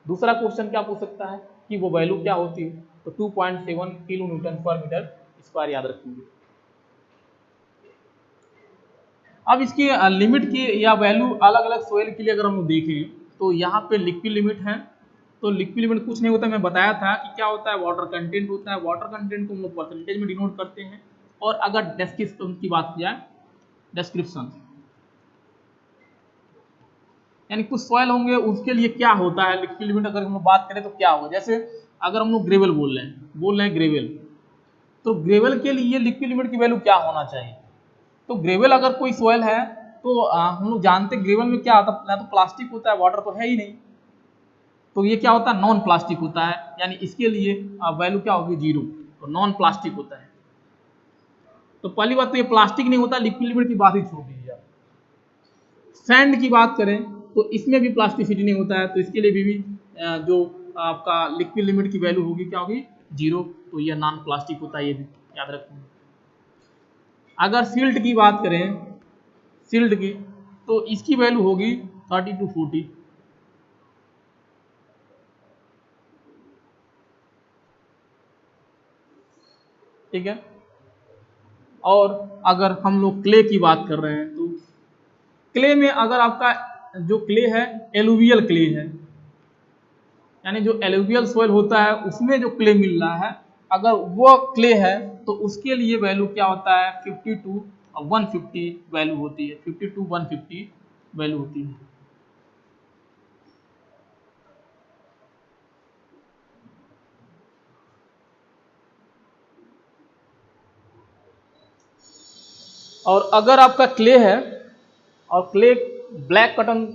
दूसरा क्वेश्चन क्या पूछ सकता है कि वो वैल्यू क्या होती है, तो 2.7 किलो न्यूटन पर मीटर स्क्वायर याद रखेंगे। अब इसकी लिमिट की या वैल्यू अलग अलग सोयल के लिए अगर हम लोग देखें तो यहाँ पे लिक्विड लिमिट है। तो लिक्विड लिमिट कुछ नहीं होता, मैं बताया था कि क्या होता है, वाटर कंटेंट होता है। वाटर कंटेंट को हम लोग परसेंटेज में डिनोट करते हैं। और अगर डिस्क्रिप्शन की बात की जाए, डिस्क्रिप्शन यानी कुछ सॉइल होंगे उसके लिए क्या होता है लिक्विड लिमिट, अगर हम लोग बात करें तो क्या होगा। जैसे अगर हम लोग ग्रेवल बोल रहे हैं ग्रेवल, तो ग्रेवल के लिए लिक्विड लिमिट की वैल्यू क्या होना चाहिए। तो ग्रेवल अगर कोई सॉइल है तो हम लोग जानते हैं ग्रेवल में क्या आता है, ना तो प्लास्टिक होता है, वाटर तो है ही नहीं, तो ये क्या होता है, नॉन प्लास्टिक होता है। यानी इसके लिए वैल्यू क्या होगी, 0। तो नॉन प्लास्टिक होता है। तो पहली बात तो ये प्लास्टिक नहीं होता, लिक्विड लिमिट की बात ही छोड़ दीजिए आप। सैंड की बात करें तो इसमें भी प्लास्टिसिटी नहीं होता है, तो इसके लिए भी जो आपका लिक्विड लिमिट की वैल्यू होगी क्या होगी, 0। तो यह नॉन प्लास्टिक होता है, ये भी याद रखें। अगर सिल्ट की बात करें, सिल्ट की, तो इसकी वैल्यू होगी 30 to 40। ठीक है। और अगर हम लोग क्ले की बात कर रहे हैं तो क्ले में अगर आपका जो क्ले है एलुवियल क्ले है, यानी जो एलुवियल सोइल होता है उसमें जो क्ले मिल रहा है, अगर वो क्ले है तो उसके लिए वैल्यू क्या होता है, 50 to 150 वैल्यू होती है, 50 to 150 वैल्यू होती है। और अगर आपका क्ले है और क्ले ब्लैक कटन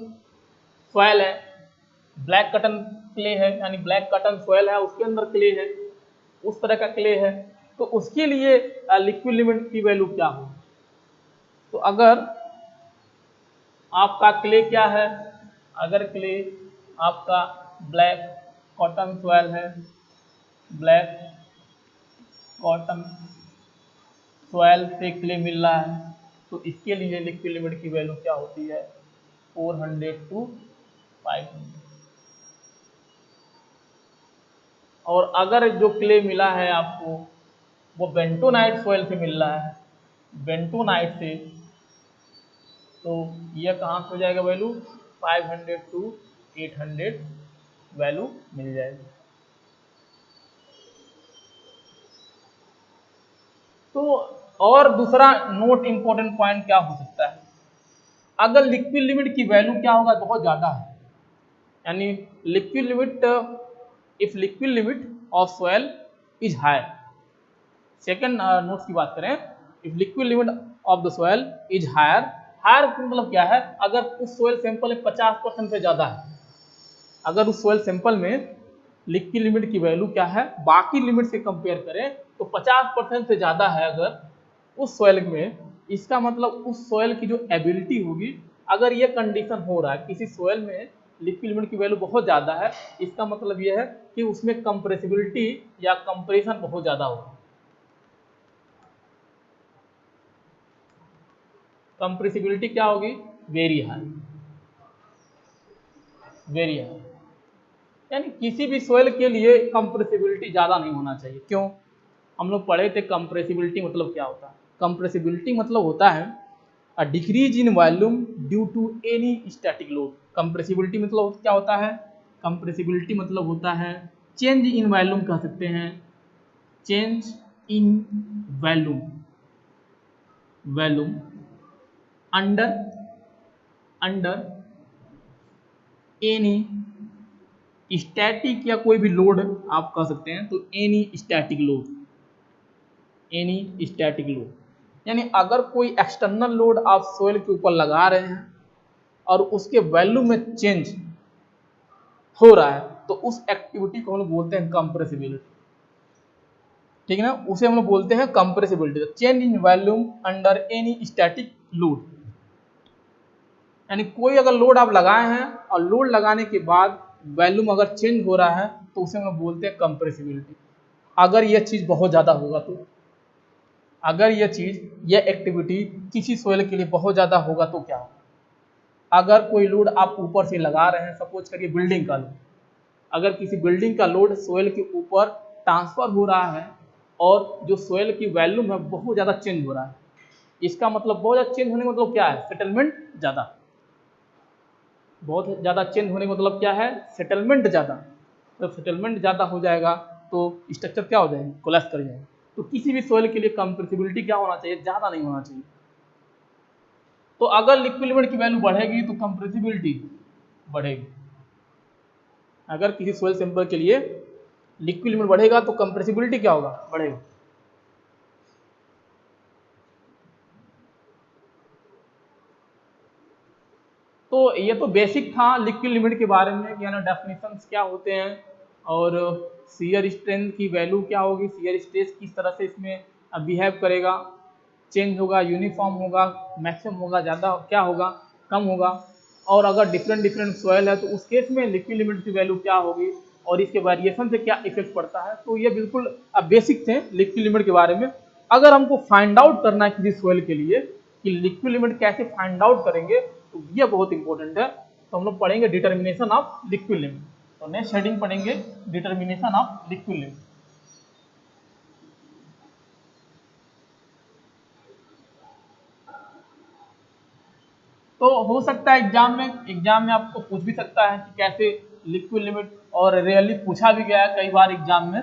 सॉइल है, ब्लैक कटन क्ले है, यानी ब्लैक कटन सॉइल है उसके अंदर क्ले है, उस तरह का क्ले है, तो उसके लिए लिक्विड लिमिट की वैल्यू क्या हो। तो अगर आपका क्ले क्या है, अगर क्ले आपका ब्लैक कॉटन सॉइल है, ब्लैक कॉटन सॉइल से क्ले मिल रहा है, तो इसके लिए लिक्विड लिमिट की वैल्यू क्या होती है, 400 to 500। और अगर जो क्ले मिला है आपको वो बेंटोनाइट सॉइल से मिल रहा है, बेंटोनाइट से, तो यह कहाँ से हो जाएगा वैल्यू, 500 to 800 वैल्यू मिल जाएगी। तो और दूसरा नोट इंपॉर्टेंट पॉइंट क्या हो सकता है, अगर लिक्विड लिमिट की वैल्यू क्या होगा, बहुत ज्यादा है, यानी liquid limit, if liquid limit of soil is high. Second notes की बात करें if liquid limit of the soil is higher, higher मतलब क्या है, अगर उस सॉइल सैंपल में 50% से ज़्यादा है, अगर उस सॉइल सैंपल में लिक्विड लिमिट की वैल्यू क्या है, बाकी लिमिट से कंपेयर करें तो 50% से ज़्यादा है अगर उस सॉइल में, इसका मतलब उस सॉइल की जो एबिलिटी होगी, अगर ये कंडीशन हो रहा है किसी सॉइल में लिक्विड लिमिट की वैल्यू बहुत ज़्यादा है, इसका मतलब ये है कि उसमें कंप्रेसिबिलिटी या कंप्रेशन बहुत ज़्यादा होगा। कंप्रेसिबिलिटी क्या होगी, वेरी हाई, वेरी हाई। यानी किसी भी सॉइल के लिए कंप्रेसिबिलिटी ज़्यादा नहीं होना चाहिए। क्यों, हम लोग पढ़े थे कंप्रेसिबिलिटी मतलब क्या होता है। कंप्रेसिबिलिटी मतलब होता है a decrease in volume due to any static load. Compressibility मतलब क्या होता है, कंप्रेसिबिलिटी मतलब होता है चेंज इन वॉल्यूम, कह सकते हैं change in volume, volume under under any static या कोई भी लोड आप कह सकते हैं, तो any static load, any static load. यानी अगर कोई एक्सटर्नल लोड आप सोइल के ऊपर लगा रहे हैं और उसके वैल्यू में चेंज हो रहा है, तो उस एक्टिविटी को हम लोग बोलते हैं कंप्रेसिबिलिटी। ठीक है ना, उसे हम लोग बोलते हैं compressibility, change in volume under any static load. यानी कोई अगर लोड आप लगाए हैं और लोड लगाने के बाद वॉल्यूम अगर चेंज हो रहा है, तो उसे हम लोग बोलते हैं कंप्रेसिबिलिटी। अगर यह चीज़ बहुत ज़्यादा होगा तो, अगर यह चीज़, यह एक्टिविटी किसी सोइल के लिए बहुत ज़्यादा होगा तो क्या होगा। अगर कोई लोड आप ऊपर से लगा रहे हैं, सपोज करिए बिल्डिंग का लोड, अगर किसी बिल्डिंग का लोड सोइल के ऊपर ट्रांसफर हो रहा है और जो सोइल की वॉल्यूम है बहुत ज़्यादा चेंज हो रहा है, इसका मतलब बहुत ज़्यादा चेंज होने का मतलब क्या है, सेटलमेंट ज़्यादा। बहुत ज़्यादा चेंज होने का मतलब क्या है, सेटलमेंट ज़्यादा। तो सेटलमेंट ज़्यादा हो जाएगा तो स्ट्रक्चर क्या हो जाएगा, कोलैप्स कर जाएगा। तो किसी भी सोइल के लिए कंप्रेसिबिलिटी क्या होना चाहिए, ज़्यादा नहीं होना चाहिए। तो अगर लिक्विड लिमिट की वैल्यू बढ़ेगी तो कंप्रेसिबिलिटी बढ़ेगी। अगर किसी सोइल सैंपल के लिए लिक्विड लिमिट बढ़ेगा तो कंप्रेसिबिलिटी क्या होगा, बढ़ेगा। तो ये तो बेसिक था लिक्विड लिमिट के बारे में कि डेफिनेशंस क्या होते हैं और शियर स्ट्रेंथ की वैल्यू क्या होगी, शियर स्ट्रेस किस तरह से इसमें बिहेव करेगा, चेंज होगा, यूनिफॉर्म होगा, मैक्सिमम होगा, ज़्यादा क्या होगा, कम होगा, और अगर डिफरेंट डिफरेंट सॉइल है तो उस केस में लिक्विड लिमिट की वैल्यू क्या होगी और इसके वेरिएशन से क्या इफेक्ट पड़ता है। तो ये बिल्कुल बेसिक थे लिक्विड लिमिट के बारे में। अगर हमको फाइंड आउट करना है किसी सॉइल के लिए कि लिक्विड लिमिट कैसे फाइंड आउट करेंगे, तो ये बहुत इंपॉर्टेंट है। तो हम लोग पढ़ेंगे डिटर्मिनेशन ऑफ लिक्विड लिमिट। तो नेक्स्ट हेडिंग पढ़ेंगे डिटर्मिनेशन ऑफ लिक्विड लिमिट। तो हो सकता है एग्जाम में आपको पूछ भी सकता है कि कैसे लिक्विड लिमिट, और रियली पूछा भी गया है कई बार एग्जाम में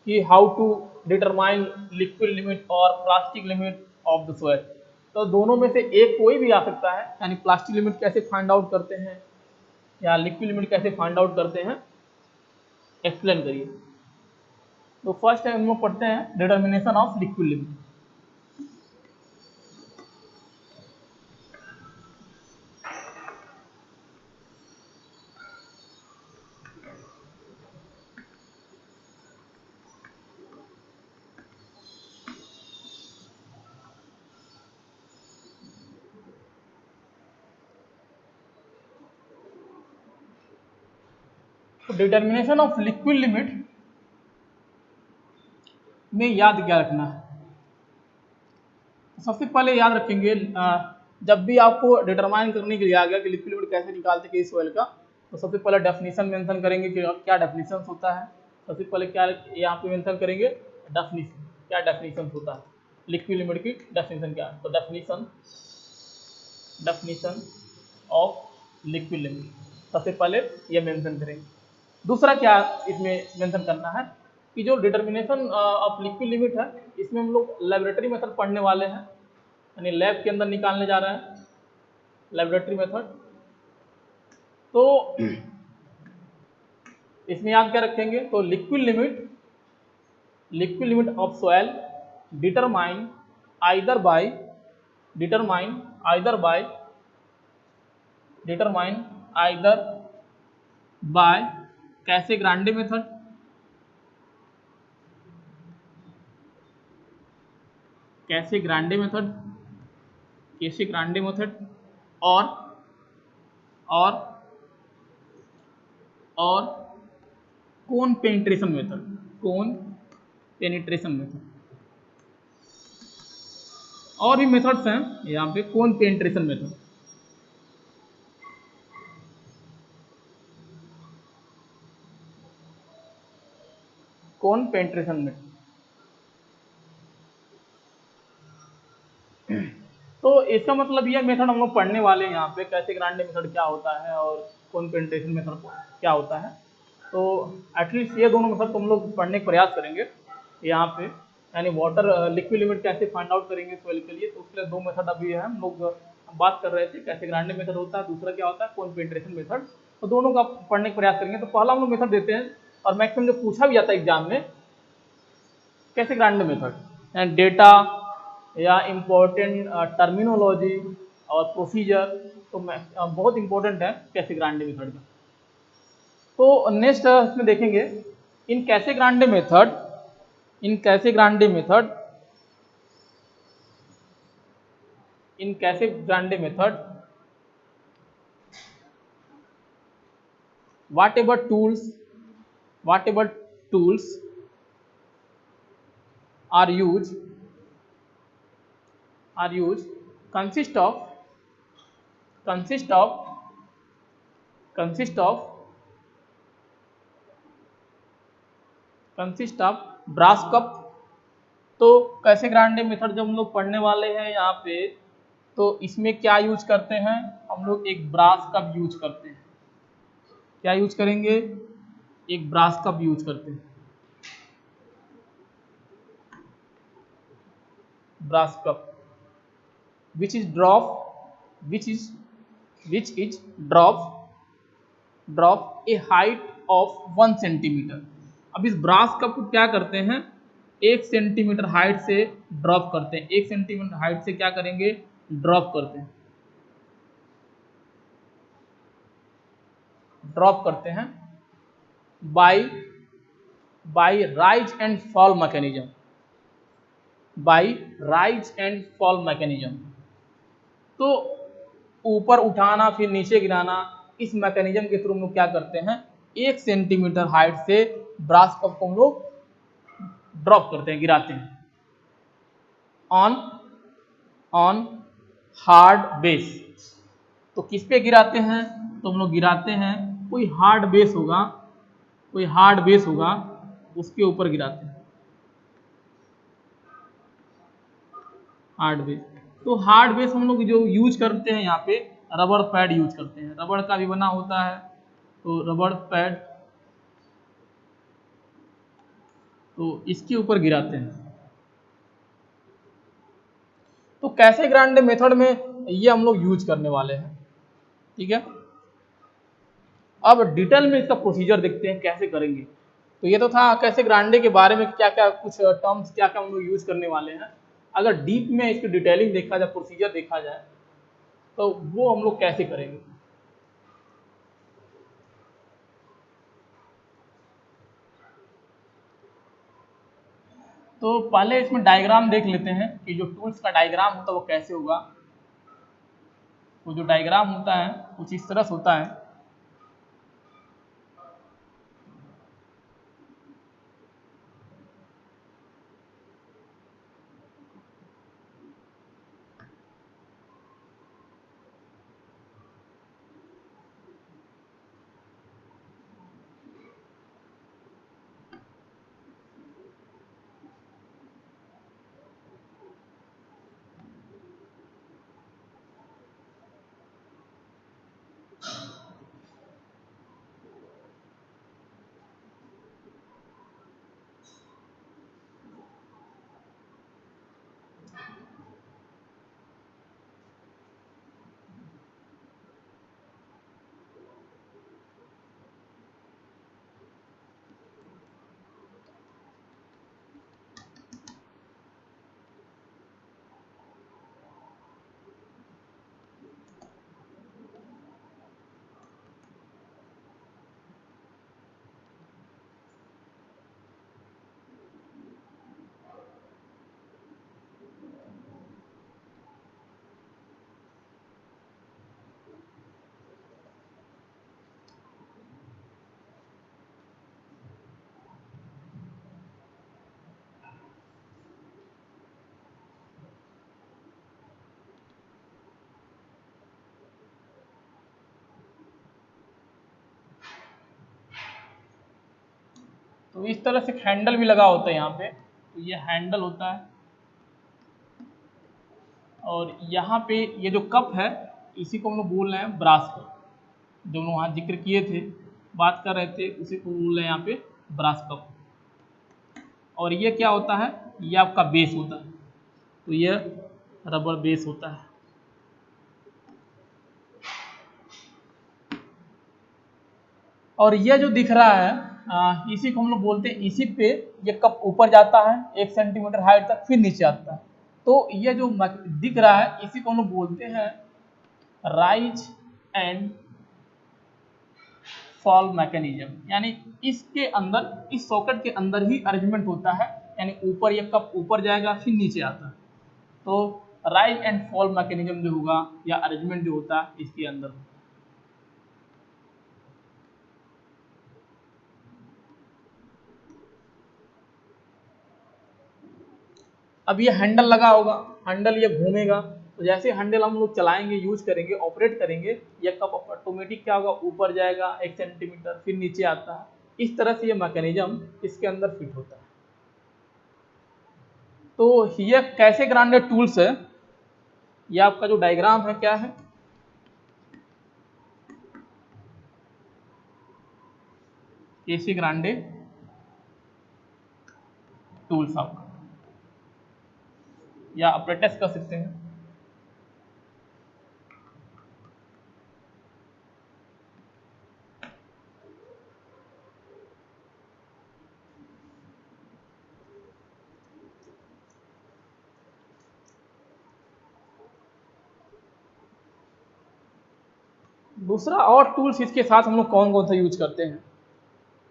कि how to determine liquid limit और plastic limit of the soil. तो दोनों में से एक कोई भी आ सकता है, यानी प्लास्टिक लिमिट कैसे फाइंड आउट करते हैं या लिक्विड लिमिट कैसे फाइंड आउट करते हैं, एक्सप्लेन करिए। तो फर्स्ट हम लोग पढ़ते हैं डिटर्मिनेशन ऑफ लिक्विड लिमिट। तो डिटर्मिनेशन ऑफ लिक्विड लिमिट में याद क्या रखना है, सबसे पहले याद रखेंगे जब भी आपको डिटरमाइन करने के लिए आ गया कि लिक्विड लिमिट कैसे निकालते हैं इस ऑयल का, तो सबसे पहले डेफिनेशन मेंशन करेंगे कि क्या डेफिनेशन होता है। सबसे पहले क्या यहाँ पे मेंशन करेंगे, डेफिनेशन, क्या डेफिनेशन होता है लिक्विड लिमिट की, डेफिनेशन क्या है। तो डेफिनेशन ऑफ लिक्विड लिमिट सबसे पहले ये मेंशन करेंगे। दूसरा क्या इसमें मेंशन करना है कि जो डिटर्मिनेशन ऑफ लिक्विड लिमिट है, इसमें हम लोग लेबोरेटरी मेथड पढ़ने वाले हैं, यानी लैब के अंदर निकालने जा रहे हैं लेबोरेटरी मेथड। तो इसमें याद क्या रखेंगे, तो liquid limit of soil determine either bye determine either bye कैसे ग्रांडे मेथड, कैसे ग्रांडे मेथड और और और कोन पेनिट्रेशन मेथड। और भी मेथड्स हैं यहाँ पे, कोन पेनिट्रेशन मेथड। कोन पेनिट्रेशन मेथड, तो इसका मतलब ये मेथड हम लोग पढ़ने वाले हैं यहाँ पे, कैसे ग्रांडे मेथड क्या होता है और कोन पेनिट्रेशन मेथड क्या होता है। तो एटलीस्ट ये दोनों मेथड तुम लोग पढ़ने का प्रयास करेंगे यहाँ पे, यानी वाटर लिक्विड लिमिट कैसे फाइंड आउट करेंगे सॉइल के लिए। तो उसके लिए दो मेथड अभी है, हम लोग बात कर रहे थे, कैसे ग्रांडे मेथड होता है, दूसरा क्या होता है कोन पेनिट्रेशन मेथड। तो दोनों का पढ़ने का प्रयास करेंगे। तो पहला हम लोग मेथड देते हैं, और मैक्सिमम जो पूछा भी जाता है एग्जाम में, कैसे ग्रांडे मेथड, एंड डेटा या इम्पोर्टेंट टर्मिनोलॉजी और प्रोसीजर, तो बहुत इंपॉर्टेंट है कैसे ग्रांडे मेथड का। तो नेक्स्ट इसमें देखेंगे, in Casagrande method whatever tools are used consist of brass cup. तो कैसे ग्रांडे मेथड जब हम लोग पढ़ने वाले हैं यहाँ पे, तो इसमें क्या यूज करते हैं हम लोग, एक ब्रास कप यूज करते हैं। क्या यूज करेंगे, एक ब्रास कप यूज करते हैं, brass cup which is drop a height of 1 centimetre. अब इस ब्रास कप को क्या करते हैं, 1 सेंटीमीटर हाइट से ड्रॉप करते हैं, 1 सेंटीमीटर हाइट से क्या करेंगे, ड्रॉप करते हैं by rise and fall mechanism. तो ऊपर उठाना फिर नीचे गिराना, इस मैकेनिज्म के थ्रू हम लोग क्या करते हैं, 1 सेंटीमीटर हाइट से ब्रास कप को हम लोग ड्रॉप करते हैं, गिराते हैं ऑन हार्ड बेस। तो किस पे गिराते हैं, तो हम लोग गिराते हैं कोई हार्ड बेस होगा उसके ऊपर गिराते हैं, हार्ड बेस। तो हार्ड बेस हम लोग जो यूज करते हैं यहाँ पे, रबड़ पैड यूज करते हैं, रबड़ का भी बना होता है, तो रबड़ पैड, तो इसके ऊपर गिराते हैं। तो कैसे ग्रांडे मेथड में ये हम लोग यूज करने वाले हैं, ठीक है। अब डिटेल में इसका प्रोसीजर देखते हैं कैसे करेंगे। तो ये तो था कैसे ग्रांडे के बारे में, क्या क्या कुछ टर्म्स क्या क्या हम लोग यूज करने वाले हैं। अगर डीप में इसकी डिटेलिंग देखा जाए, प्रोसीजर देखा जाए, तो वो हम लोग कैसे करेंगे। तो पहले इसमें डायग्राम देख लेते हैं कि जो टूल्स का डायग्राम होता है वो कैसे होगा। वो जो डायग्राम होता है कुछ इस तरह से होता है। तो इस तरह से हैंडल भी लगा होता है यहाँ पे, तो ये हैंडल होता है। और यहाँ पे ये जो कप है इसी को हम लोग बोल रहे हैं ब्रास कप, जो हम लोग वहाँ जिक्र किए थे, बात कर रहे थे, उसी को बोल रहे हैं यहाँ पे ब्रास कप। और ये क्या होता है, ये आपका बेस होता है, तो ये रबर बेस होता है। और ये जो दिख रहा है इसी को हम लोग बोलते हैं, इसी पे ये कप ऊपर जाता है 1 सेंटीमीटर हाइट तक, फिर नीचे आता है। तो ये जो दिख रहा है इसी को हम लोग बोलते हैं राइज एंड फॉल मैकेनिज्म, यानी इसके अंदर, इस सॉकेट के अंदर ही अरेंजमेंट होता है, यानी ऊपर ये कप ऊपर जाएगा फिर नीचे आता है। तो राइज एंड फॉल मैकेनिज्म जो होगा या अरेंजमेंट जो होता है इसके अंदर होता है। अब ये हैंडल लगा होगा, हैंडल ये घूमेगा, तो जैसे हैंडल हम लोग चलाएंगे, यूज करेंगे, ऑपरेट करेंगे, ये कप ऑटोमेटिक क्या होगा, ऊपर जाएगा 1 सेंटीमीटर फिर नीचे आता है। इस तरह से ये मैकेनिज्म इसके अंदर फिट होता है। तो ये कैसे ग्राइंडर टूल्स है, ये आपका जो डायग्राम है क्या है, कैसे ग्राइंडर टूल्स आपका, या अप्रेटिस कर सकते हैं। दूसरा और टूल्स इसके साथ हम लोग कौन कौन सा यूज करते हैं,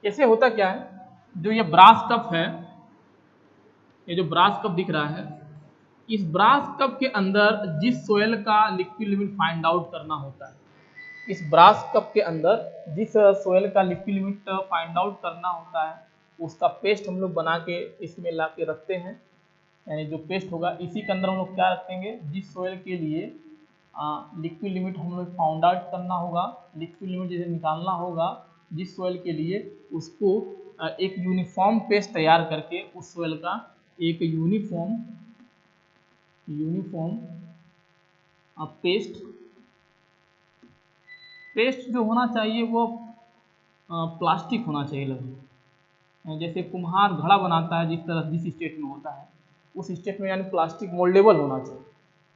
ऐसे होता क्या है, जो ये ब्रास कप है, ये जो ब्रास कप दिख रहा है, इस ब्रास कप के अंदर जिस सोयल का लिक्विड लिमिट फाइंड आउट करना होता है, इस ब्रास कप के अंदर जिस सोयल का लिक्विड लिमिट फाइंड आउट करना होता है, उसका पेस्ट हम लोग बना के इसमें ला के रखते हैं। यानी जो पेस्ट होगा इसी के अंदर हम लोग क्या रखेंगे, जिस सोयल के लिए लिक्विड लिमिट हम लोग फाउंड आउट करना होगा, लिक्विड लिमिट जैसे निकालना होगा जिस सोयल के लिए, उसको एक यूनिफॉर्म पेस्ट तैयार करके उस सोयल का एक यूनिफॉर्म पेस्ट जो होना चाहिए वो प्लास्टिक होना चाहिए लगभग, जैसे कुम्हार घड़ा बनाता है, जिस स्टेट में होता है उस स्टेट में, यानी प्लास्टिक मोल्डेबल होना चाहिए।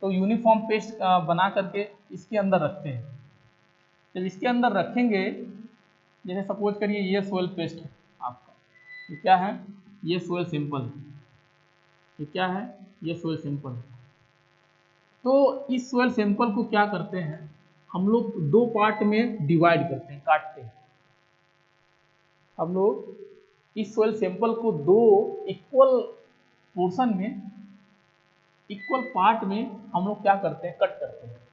तो यूनिफॉर्म पेस्ट बना करके इसके अंदर रखते हैं। जब इसके अंदर रखेंगे, जैसे सपोज करिए ये सोयल पेस्ट है आपका, ये क्या है, ये सोयल सिंपल है, ये क्या है, ये सोयल सिंपल है। तो इस सोयल सैंपल को क्या करते हैं, हम लोग दो पार्ट में डिवाइड करते हैं, काटते हैं। हम लोग इस सोयल सैंपल को दो इक्वल पोर्शन में, इक्वल पार्ट में हम लोग क्या करते हैं, कट करते हैं।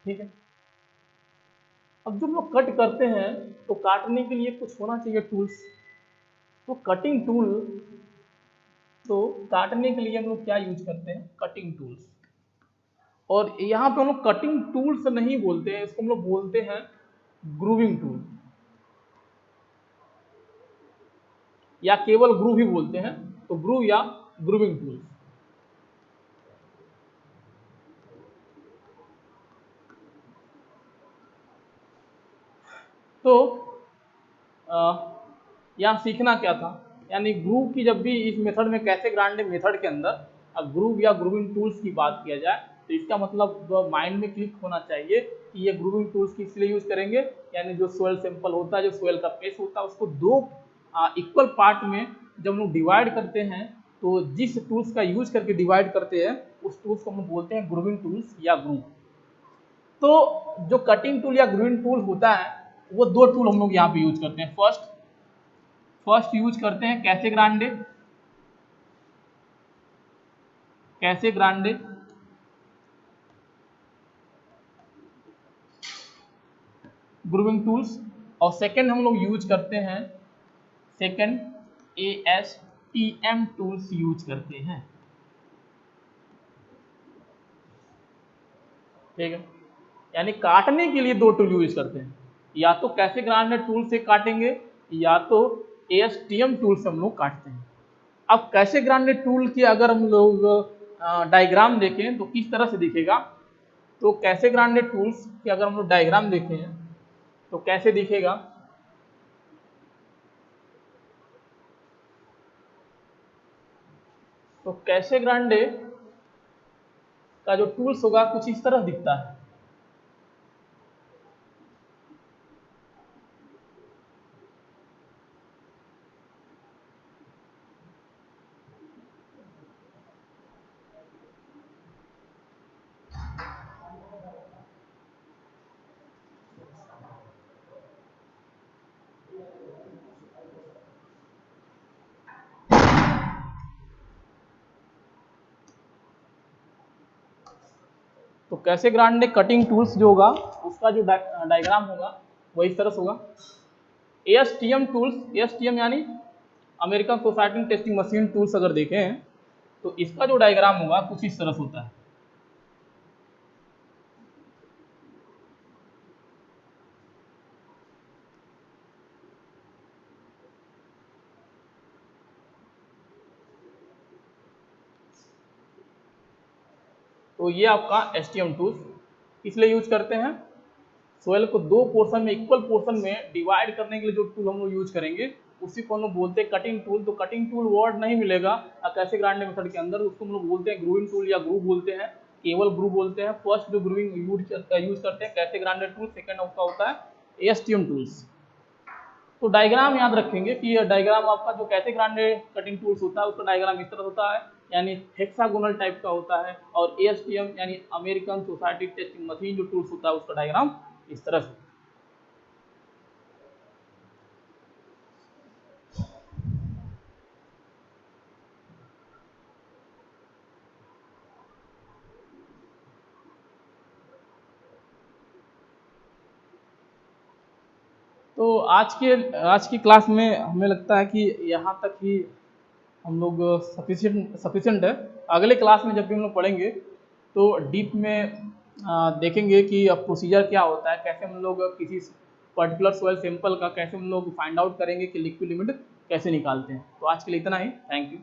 ठीक है, अब जब लोग कट करते हैं तो काटने के लिए कुछ होना चाहिए टूल्स, तो कटिंग टूल, तो काटने के लिए हम लोग क्या यूज करते हैं, कटिंग टूल्स। और यहाँ पे हम लोग कटिंग टूल्स नहीं बोलते हैं, इसको हम लोग बोलते हैं ग्रूविंग टूल, या केवल ग्रूव ही बोलते हैं, तो ग्रूव या ग्रूविंग टूल। तो यहाँ सीखना क्या था, यानी ग्रूव की, जब भी इस मेथड में कैसे ग्राइंडिंग मेथड के अंदर ग्रूव या ग्रूविंग टूल्स की बात किया जाए, तो इसका मतलब माइंड में क्लिक होना चाहिए कि ये ग्रूविंग टूल्स किस लिए यूज करेंगे, यानी जो सोयल सैंपल होता है, जो सोयल का पेस्ट होता है, उसको दो इक्वल पार्ट में जब लोग डिवाइड करते हैं, तो जिस टूल्स का यूज करके डिवाइड करते हैं उस टूल्स को हम बोलते हैं ग्रूविंग टूल्स या ग्रूव। तो जो कटिंग टूल या ग्रूविंग टूल होता है, वो दो टूल हम लोग यहाँ पे यूज करते हैं। फर्स्ट यूज करते हैं कैसे ग्रांडे, ग्रूविंग टूल्स, और सेकंड हम लोग यूज करते हैं, सेकंड ASTM टूल्स यूज करते हैं। ठीक है। यानी काटने के लिए दो टूल यूज करते हैं, या तो कैसे ग्राइंडर टूल से काटेंगे या तो ASTM टूल से हम लोग काटते हैं। अब कैसे ग्राइंडर टूल की अगर हम लोग डायग्राम देखें तो किस तरह से दिखेगा, तो कैसे ग्राइंडर टूल्स की अगर हम लोग डायग्राम देखें तो कैसे दिखेगा, तो कैसे ग्रांडे का जो टूल्स होगा कुछ इस तरह दिखता है। तो कैसे ग्रांडे कटिंग टूल्स जो होगा उसका जो डायग्राम होगा वो इस तरह से होगा। ASTM टूल्स, ASTM यानी American society testing machine tools अगर देखें तो इसका जो डायग्राम होगा कुछ इस तरह से होता है। तो ये आपका STM टूल्स इसलिए यूज करते हैं, सोयल को दो पोर्शन में, इक्वल पोर्शन में डिवाइड करने के लिए जो टूल हम लोग यूज करेंगे उसी को हम लोग बोलते हैं कटिंग टूल। तो कटिंग टूल वर्ड नहीं मिलेगा कैसे ग्राइंडिंग मेथड के अंदर, उसको हम लोग बोलते हैं ग्रूविंग टूल या ग्रूव बोलते हैं, केवल ग्रूव बोलते हैं। फर्स्ट जो ग्रूविंग यूज करते हैं कैसे ग्राइंडर टूल, सेकंड उसका होता है ASTM टूल्स। तो डायग्राम याद रखेंगे कि ये डायग्राम आपका जो कैसे ग्राइंडर कटिंग टूल्स होता है उसका डायग्राम इस तरह होता है, यानी हेक्सागोनल टाइप का होता है, और ASTM यानी अमेरिकन सोसाइटी टेस्टिंग मशीन जो टूल्स होता है उसका डायग्राम इस तरह से। तो आज की क्लास में हमें लगता है कि यहाँ तक ही हम लोग सफिशिएंट है। अगले क्लास में जब भी हम लोग पढ़ेंगे तो डीप में देखेंगे कि अब प्रोसीजर क्या होता है, कैसे हम लोग किसी पर्टिकुलर सॉइल सैंपल का कैसे हम लोग फाइंड आउट करेंगे कि लिक्विड लिमिट कैसे निकालते हैं। तो आज के लिए इतना ही, थैंक यू।